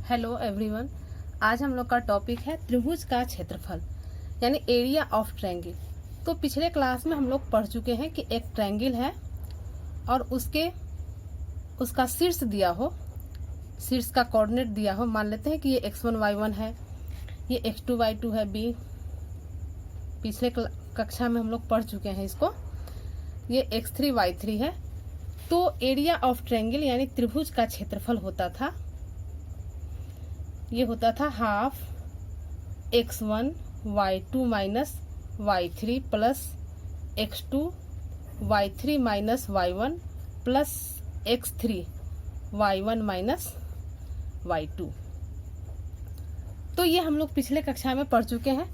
Hello everyone. आज हम लोग का टॉपिक है त्रिभुज का क्षेत्रफल यानी एरिया ऑफ ट्रायंगल। तो पिछले क्लास में हम लोग पढ़ चुके हैं कि एक ट्रायंगल है और उसका शीर्ष दिया हो, शीर्ष का कोऑर्डिनेट दिया हो। मान लेते हैं कि ये x1 y1 है, ये x2 y2 है b। पिछले कक्षा में हम लोग पढ़ चुके हैं इसको। ये x3 y3 है। तो एरिया ऑफ ट्रायंगल यानी त्रिभुज का क्षेत्रफल होता था, ये होता था half x1 y2 minus y3 plus x2 y3 minus y1 plus x3 y1 minus y2। तो ये हम लोग पिछले कक्षा में पढ़ चुके हैं।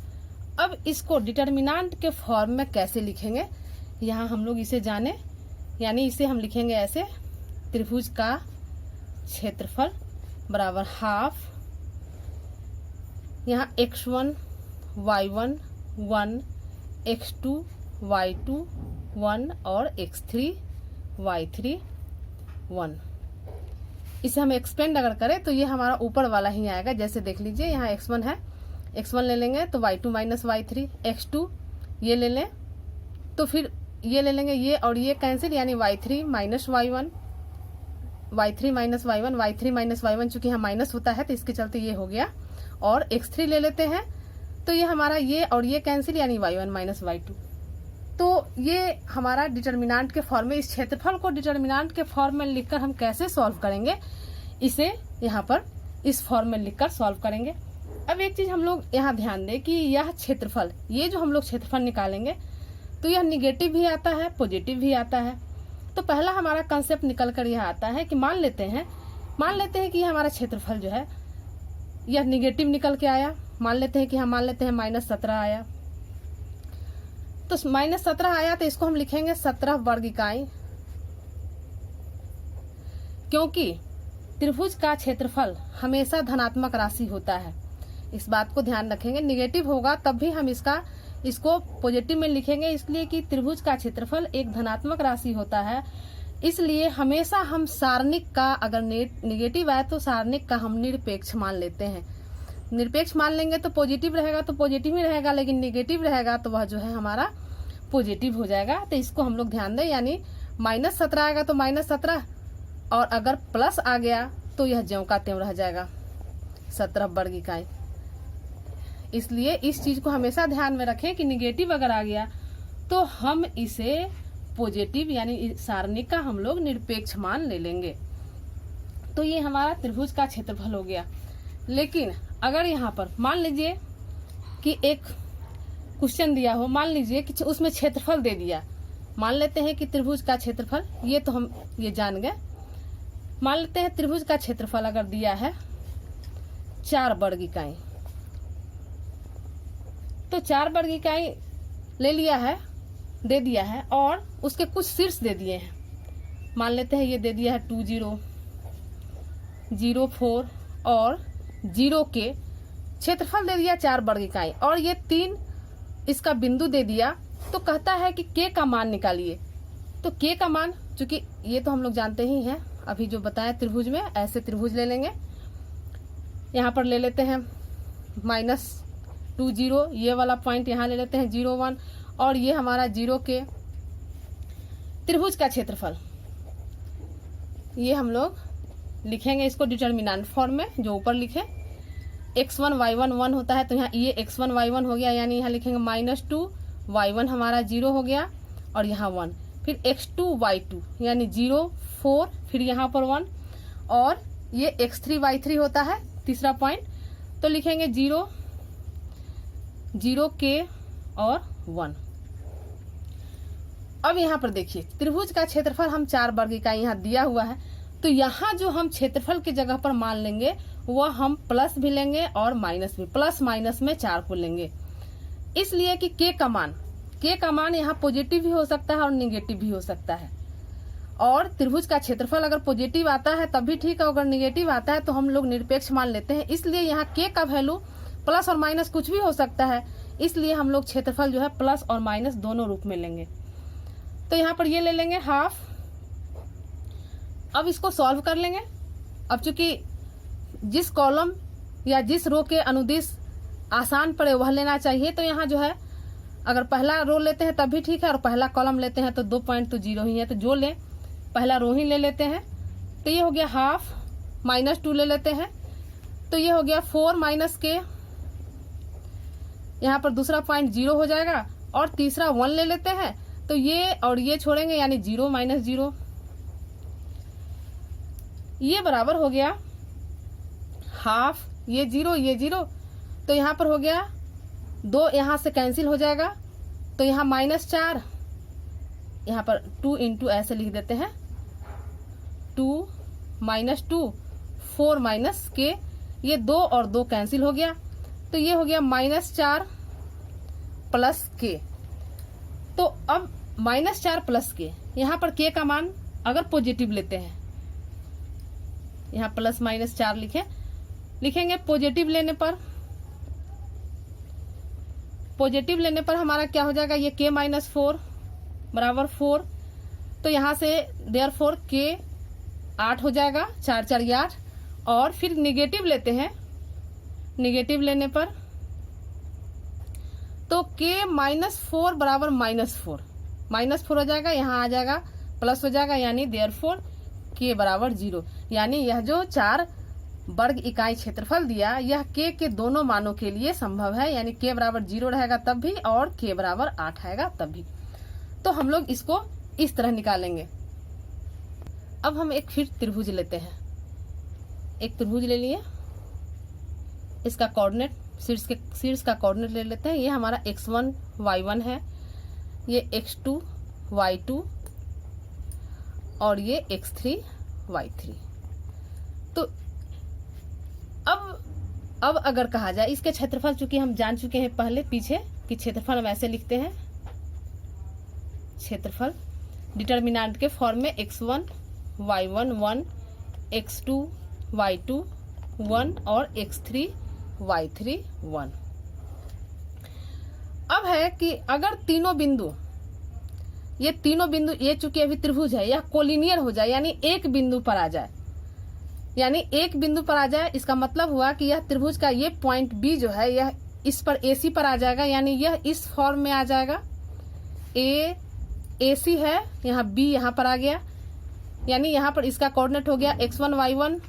अब इसको डिटर्मिनेंट के फॉर्म में कैसे लिखेंगे, यहाँ हम लोग इसे जाने, यानी इसे हम लिखेंगे ऐसे, त्रिभुज का क्षेत्रफल बराबर हाफ, यहाँ x1 y1 1, x2 y2 1 और x3 y3 1। इसे हम एक्सपेंड अगर करें तो ये हमारा ऊपर वाला ही आएगा। जैसे देख लीजिए, यहाँ x1 है, x1 ले लेंगे तो y2 माइनस y3, x2 ये ले लें तो फिर ये ले लेंगे, ये और ये कैंसिल, यानी y3 minus y1, y3 minus y1, y3 minus y1, चूंकि यहाँ माइनस होता है तो इसके चलते ये हो गया। और x3 ले लेते हैं तो ये हमारा ये और ये कैंसिल, यानी y1 माइनस y2। तो ये हमारा डिटर्मिनेंट के फॉर्म में, इस क्षेत्रफल को डिटर्मिनेंट के फॉर्म में लिखकर हम कैसे सॉल्व करेंगे, इसे यहाँ पर इस फॉर्म में लिखकर सॉल्व करेंगे। अब एक चीज हम लोग यहाँ ध्यान दें कि यह क्षेत्रफल, ये जो हम लोग क्षेत्रफल निकालेंगे तो यह निगेटिव भी आता है, पॉजिटिव भी आता है। तो पहला हमारा कंसेप्ट निकल कर यह आता है कि मान लेते हैं कि यह हमारा क्षेत्रफल जो है यह निगेटिव निकल के आया। मान लेते हैं कि हम मान लेते हैं -17 आया। तो -17 आया तो इसको हम लिखेंगे 17 वर्ग इकाई, क्योंकि त्रिभुज का क्षेत्रफल हमेशा धनात्मक राशि होता है। इस बात को ध्यान रखेंगे। निगेटिव होगा तब भी हम इसको पॉजिटिव में लिखेंगे, इसलिए कि त्रिभुज का क्षेत्रफल एक धनात्मक राशि होता है। इसलिए हमेशा हम सारणिक का, अगर निगेटिव आए तो सारणिक का हम निरपेक्ष मान लेते हैं। निरपेक्ष मान लेंगे तो पॉजिटिव रहेगा तो पॉजिटिव ही रहेगा, लेकिन निगेटिव रहेगा तो वह जो है हमारा पॉजिटिव हो जाएगा। तो इसको हम लोग ध्यान दें, यानी -17 आएगा तो -17, और अगर प्लस आ गया तो यह ज्यों का त्यों रह जाएगा 17 वर्ग इकाई। इसलिए इस चीज को हमेशा ध्यान में रखें कि निगेटिव अगर आ गया तो हम इसे पॉजिटिव यानी सारणिक का हम लोग निरपेक्ष मान ले लेंगे। तो ये हमारा त्रिभुज का क्षेत्रफल हो गया। लेकिन अगर यहाँ पर मान लीजिए कि एक क्वेश्चन दिया हो, मान लीजिए कि उसमें क्षेत्रफल दे दिया, मान लेते हैं कि त्रिभुज का क्षेत्रफल, ये तो हम ये जान गए। मान लेते हैं त्रिभुज का क्षेत्रफल अगर दिया है 4 वर्ग इकाई, तो 4 वर्ग इकाई ले लिया है, दे दिया है, और उसके कुछ शीर्ष दे दिए हैं। मान लेते हैं ये दे दिया है 2 0 0 4 और 0 के, क्षेत्रफल दे दिया 4 वर्ग इकाई, और ये 3 इसका बिंदु दे दिया। तो कहता है कि k का मान निकालिए। तो k का मान, चूंकि ये तो हम लोग जानते ही हैं, अभी जो बताया त्रिभुज में, ऐसे त्रिभुज ले लेंगे। यहाँ पर ले लेते हैं -2 0, ये वाला पॉइंट यहाँ ले लेते हैं 0 1, और ये हमारा 0 के त्रिभुज का क्षेत्रफल, ये हम लोग लिखेंगे इसको डिटर्मिनेंट फॉर्म में, जो ऊपर लिखे। x1 y1 1 होता है तो यहाँ ये x1 y1 हो गया, यानी यहाँ लिखेंगे -2 y1 हमारा 0 हो गया, और यहाँ 1, फिर x2 y2 यानी 0 4, फिर यहाँ पर 1, और ये x3 y3 होता है तीसरा पॉइंट, तो लिखेंगे 0 0 के और 1। अब यहाँ पर देखिए त्रिभुज का क्षेत्रफल हम 4 वर्ग इकाई यहाँ दिया हुआ है, तो यहाँ जो हम क्षेत्रफल की जगह पर मान लेंगे वह हम प्लस भी लेंगे और माइनस भी, प्लस माइनस में 4 को लेंगे। इसलिए कि k का मान यहाँ पॉजिटिव भी हो सकता है और निगेटिव भी हो सकता है। और त्रिभुज का क्षेत्रफल अगर पॉजिटिव आता है तब भी ठीक है, अगर निगेटिव आता है तो हम लोग निरपेक्ष मान लेते हैं। इसलिए यहाँ k का वैल्यू प्लस और माइनस कुछ भी हो सकता है, इसलिए हम लोग क्षेत्रफल जो है प्लस और माइनस दोनों रूप में लेंगे। तो यहाँ पर ये ले लेंगे हाफ। अब इसको सॉल्व कर लेंगे। अब चूंकि जिस कॉलम या जिस रो के अनुदिश आसान पड़े वह लेना चाहिए। तो यहाँ जो है अगर पहला रो लेते हैं तब भी ठीक है, और पहला कॉलम लेते हैं तो 2 पॉइंट तो 0 ही है, तो जो लें पहला रो ही ले लेते हैं। तो ये हो गया हाफ, -2 ले लेते हैं, तो ये हो गया 4 - k। यहाँ पर दूसरा पॉइंट 0 हो जाएगा, और तीसरा 1 ले लेते हैं, तो ये और ये छोड़ेंगे यानी 0 - 0, ये बराबर हो गया हाफ, ये 0 ये 0, तो यहाँ पर हो गया 2 यहाँ से कैंसिल हो जाएगा, तो यहाँ -4, यहाँ पर 2 × ऐसे लिख देते हैं, 2 - 2 4 - k, ये 2 और 2 कैंसिल हो गया, तो ये हो गया -4 + k। तो अब -4 + k, यहाँ पर k का मान अगर पॉजिटिव लेते हैं, यहाँ +-4 लिखेंगे। पॉजिटिव लेने पर हमारा क्या हो जाएगा, ये k - 4 बराबर 4, तो यहाँ से देयरफॉर k 8 हो जाएगा, 4 4 8, और फिर निगेटिव लेते हैं। निगेटिव लेने पर तो k - 4 बराबर -4, -4 हो जाएगा, यहाँ आ जाएगा प्लस हो जाएगा, यानी देयरफॉर k बराबर 0। यानी यह जो 4 वर्ग इकाई क्षेत्रफल दिया, यह k के दोनों मानों के लिए संभव है, यानी k बराबर 0 रहेगा तब भी, और k बराबर 8 आएगा तब भी। तो हम लोग इसको इस तरह निकालेंगे। अब हम एक फिर त्रिभुज लेते हैं। एक त्रिभुज ले लिए, इसका कोऑर्डिनेट शीर्ष का कोऑर्डिनेट ले लेते हैं। ये हमारा x1 y1 है, ये x2 y2, और ये x3 y3। तो अब अगर कहा जाए इसके क्षेत्रफल, चूंकि हम जान चुके हैं पहले पीछे कि क्षेत्रफल हम ऐसे लिखते हैं, क्षेत्रफल डिटर्मिनेंट के फॉर्म में x1 y1 1, x2 y2 1, और x3 y3 1। अब है कि अगर तीनों बिंदु ये चूंकि अभी त्रिभुज है, यह कोलिनियर हो जाए, यानी एक बिंदु पर आ जाए, इसका मतलब हुआ कि यह त्रिभुज का ये पॉइंट B जो है, यह इस पर AC पर आ जाएगा, यानी यह इस फॉर्म में आ जाएगा। AC है, यहाँ B यहाँ पर आ गया, यानी यहाँ पर इसका कोऑर्डिनेट हो गया x1 y1,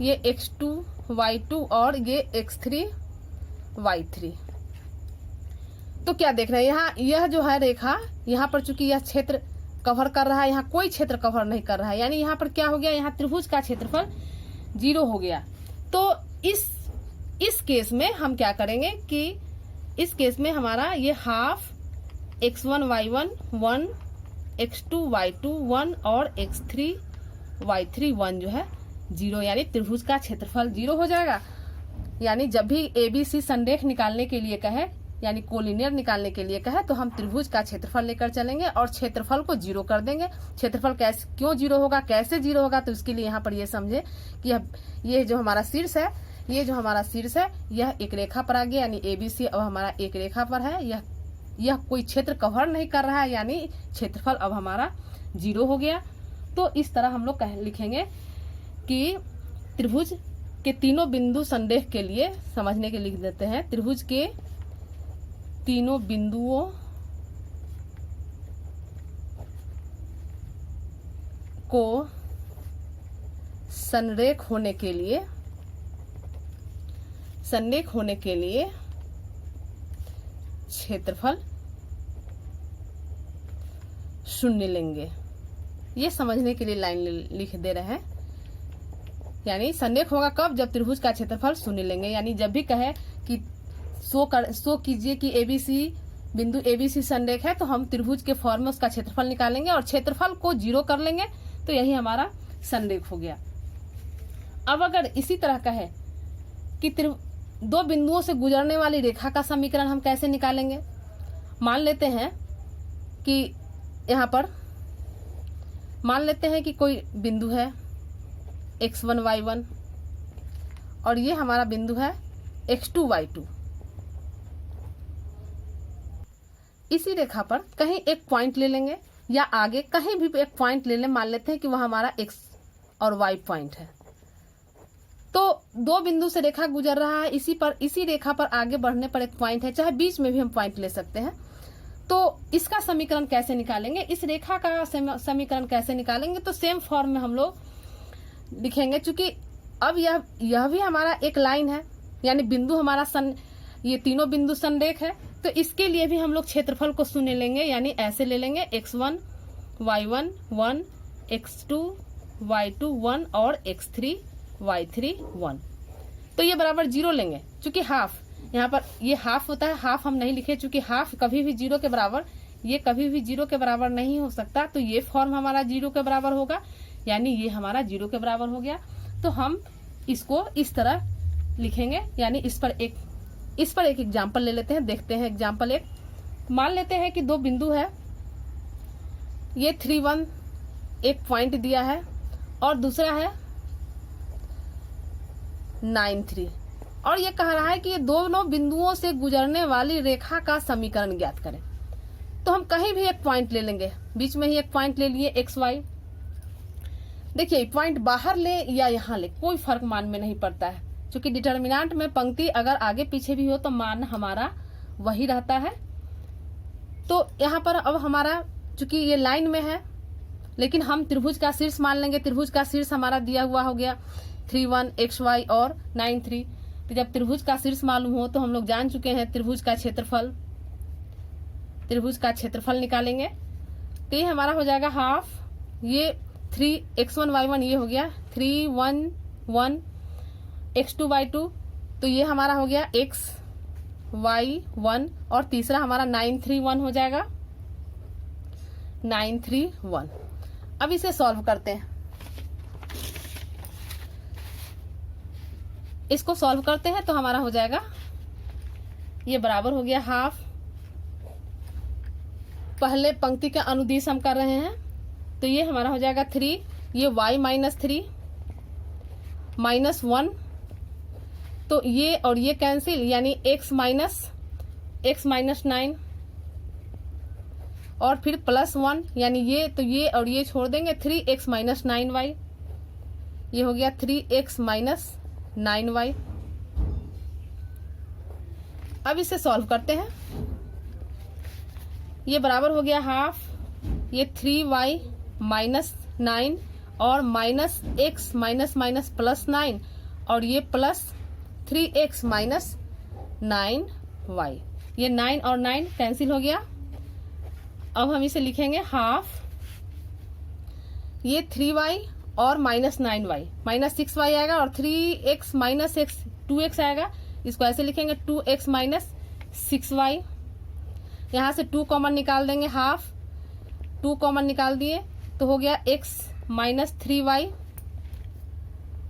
ये x2 y2, और ये x3 y3। तो क्या देख रहे हैं, यहाँ यह जो है रेखा, यहाँ पर चूंकि यह क्षेत्र कवर कर रहा है, यहाँ कोई क्षेत्र कवर नहीं कर रहा है, यानी यहाँ पर क्या हो गया, यहाँ त्रिभुज का क्षेत्रफल 0 हो गया। तो इस केस में हम क्या करेंगे कि इस केस में हमारा ये half x1 y1 1, x2 y2 1, और x3 y3 1 जो है 0, यानी त्रिभुज का क्षेत्रफल 0 हो जाएगा। यानी जब भी ABC संरेख निकालने के लिए कहे, यानी कोलिनियर निकालने के लिए कहे, तो हम त्रिभुज का क्षेत्रफल लेकर चलेंगे और क्षेत्रफल को 0 कर देंगे। क्षेत्रफल क्यों 0 होगा, कैसे 0 होगा, तो इसके लिए यहाँ पर ये समझे कि ये जो हमारा शीर्ष है, यह एक रेखा पर आ गया, यानी ABC अब हमारा एक रेखा पर है। यह कोई क्षेत्र कवर नहीं कर रहा है, यानी क्षेत्रफल अब हमारा 0 हो गया। तो इस तरह हम लोग लिखेंगे कि त्रिभुज के तीनों बिंदु संरेख के लिए समझने के लिख देते हैं, त्रिभुज के तीनों बिंदुओं को संरेख होने के लिए क्षेत्रफल 0 लेंगे। ये समझने के लिए लाइन लिख दे रहे हैं, यानी संरेख होगा कब, जब त्रिभुज का क्षेत्रफल 0 लेंगे। यानी जब भी कहे कि सो कीजिए कि बिंदु ABC संरेख है, तो हम त्रिभुज के फॉर्म में उसका क्षेत्रफल निकालेंगे और क्षेत्रफल को 0 कर लेंगे, तो यही हमारा संरेख हो गया। अब अगर इसी तरह कहे कि दो बिंदुओं से गुजरने वाली रेखा का समीकरण हम कैसे निकालेंगे। मान लेते हैं कि यहाँ पर मान लेते हैं कि कोई बिंदु है x1 y1 और ये हमारा बिंदु है x2 y2। इसी रेखा पर कहीं एक पॉइंट ले लेंगे या आगे कहीं भी एक पॉइंट ले लें। मान लेते हैं कि वह हमारा x और y पॉइंट है। तो दो बिंदु से रेखा गुजर रहा है, इसी रेखा पर आगे बढ़ने पर एक पॉइंट है, चाहे बीच में भी हम पॉइंट ले सकते हैं। तो इसका समीकरण कैसे निकालेंगे, इस रेखा का समीकरण कैसे निकालेंगे, तो सेम फॉर्म में हम लोग लिखेंगे। चूंकि अब यह भी हमारा एक लाइन है, यानी बिंदु हमारा ये तीनों बिंदु संरेख है, तो इसके लिए भी हम लोग क्षेत्रफल को शून्य लेंगे, यानी ऐसे ले लेंगे x1 y1 1, x2 y2 1 और x3 y3 1। तो ये बराबर 0 लेंगे, चूंकि हाफ यहाँ पर ये हाफ होता है, हाफ हम नहीं लिखे, चूंकि हाफ कभी भी 0 के बराबर, ये कभी भी 0 के बराबर नहीं हो सकता। तो ये फॉर्म हमारा 0 के बराबर होगा, यानी ये हमारा 0 के बराबर हो गया। तो हम इसको इस तरह लिखेंगे, यानी इस पर एक एग्जाम्पल ले लेते हैं, देखते हैं एग्जाम्पल एक। मान लेते हैं कि दो बिंदु है, ये 3 1 एक पॉइंट दिया है और दूसरा है 9 3, और ये कह रहा है कि ये दोनों बिंदुओं से गुजरने वाली रेखा का समीकरण ज्ञात करें। तो हम कहीं भी एक पॉइंट ले लेंगे, बीच में ही एक पॉइंट ले लिए x y। देखिए पॉइंट बाहर ले या यहाँ ले कोई फर्क मान में नहीं पड़ता है, क्योंकि डिटर्मिनेंट में पंक्ति अगर आगे पीछे भी हो तो मान हमारा वही रहता है। तो यहाँ पर अब हमारा चूंकि ये लाइन में है, लेकिन हम त्रिभुज का शीर्ष मान लेंगे। त्रिभुज का शीर्ष हमारा दिया हुआ हो गया 3 1 x y और 9 3। तो जब त्रिभुज का शीर्ष मालूम हो तो हम लोग जान चुके हैं त्रिभुज का क्षेत्रफल निकालेंगे। तो ये हमारा हो जाएगा हाफ, ये 3 x1 y1 ये हो गया 3 1 1 x2 y2, तो ये हमारा हो गया x y 1, और तीसरा हमारा 9 3 1 हो जाएगा 9 3 1। अब इसे सॉल्व करते हैं, इसको सॉल्व करते हैं तो हमारा हो जाएगा, ये बराबर हो गया हाफ, पहले पंक्ति का अनुदिश हम कर रहे हैं, तो ये हमारा हो जाएगा 3, ये y माइनस 3 माइनस 1, तो ये और ये कैंसिल, यानी x माइनस 9, और फिर प्लस 1, यानी ये तो ये और ये छोड़ देंगे 3x माइनस 9y, ये हो गया 3x माइनस 9y। अब इसे सॉल्व करते हैं, ये बराबर हो गया हाफ, ये 3y माइनस 9 और minus x minus minus plus 9, और ये प्लस 3x माइनस 9y, ये 9 और 9 कैंसिल हो गया। अब हम इसे लिखेंगे हाफ, ये 3y और माइनस 9y, माइनस 6y आएगा, और 3x माइनस x 2x आएगा, इसको ऐसे लिखेंगे 2x माइनस 6y। यहाँ से 2 कॉमन निकाल देंगे, हाफ 2 कॉमन निकाल दिए तो हो गया x माइनस 3y,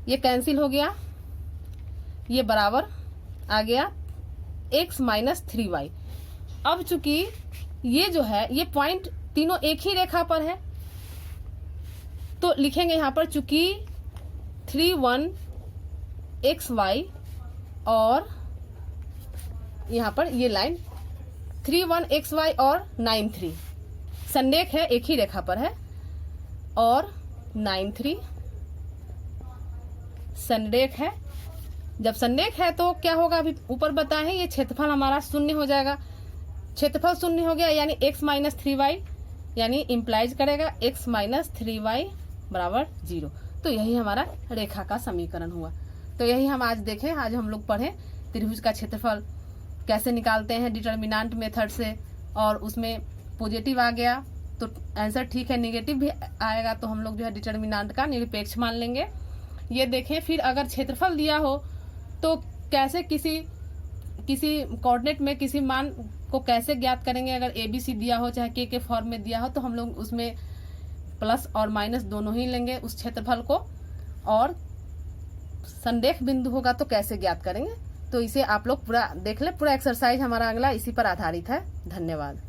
ये कैंसिल हो गया, ये बराबर आ गया x माइनस 3y। अब चूंकि ये जो है ये पॉइंट तीनों एक ही रेखा पर है, तो लिखेंगे यहाँ पर चूंकि 3 1 xy और यहाँ पर ये लाइन 3 1 xy और 9 3 संरेख है, एक ही रेखा पर है, और 9 3 संरेख है। जब संरेख है तो क्या होगा, अभी ऊपर बताए हैं, ये क्षेत्रफल हमारा शून्य हो जाएगा। क्षेत्रफल शून्य हो गया यानी x माइनस 3y, यानी इम्प्लाइज करेगा x माइनस 3y बराबर 0। तो यही हमारा रेखा का समीकरण हुआ। तो यही हम आज देखें, आज हम लोग पढ़े त्रिभुज का क्षेत्रफल कैसे निकालते हैं डिटर्मिनेंट मेथड से, और उसमें पॉजिटिव आ गया तो आंसर ठीक है, निगेटिव भी आएगा तो हम लोग जो है डिटर्मिनेंट का निरपेक्ष मान लेंगे। ये देखें, फिर अगर क्षेत्रफल दिया हो तो कैसे किसी कोऑर्डिनेट में किसी मान को कैसे ज्ञात करेंगे। अगर ABC दिया हो चाहे के फॉर्म में दिया हो तो हम लोग उसमें प्लस और माइनस दोनों ही लेंगे उस क्षेत्रफल को, और संरेख बिंदु होगा तो कैसे ज्ञात करेंगे। तो इसे आप लोग पूरा देख ले, पूरा एक्सरसाइज हमारा अगला इसी पर आधारित है। धन्यवाद।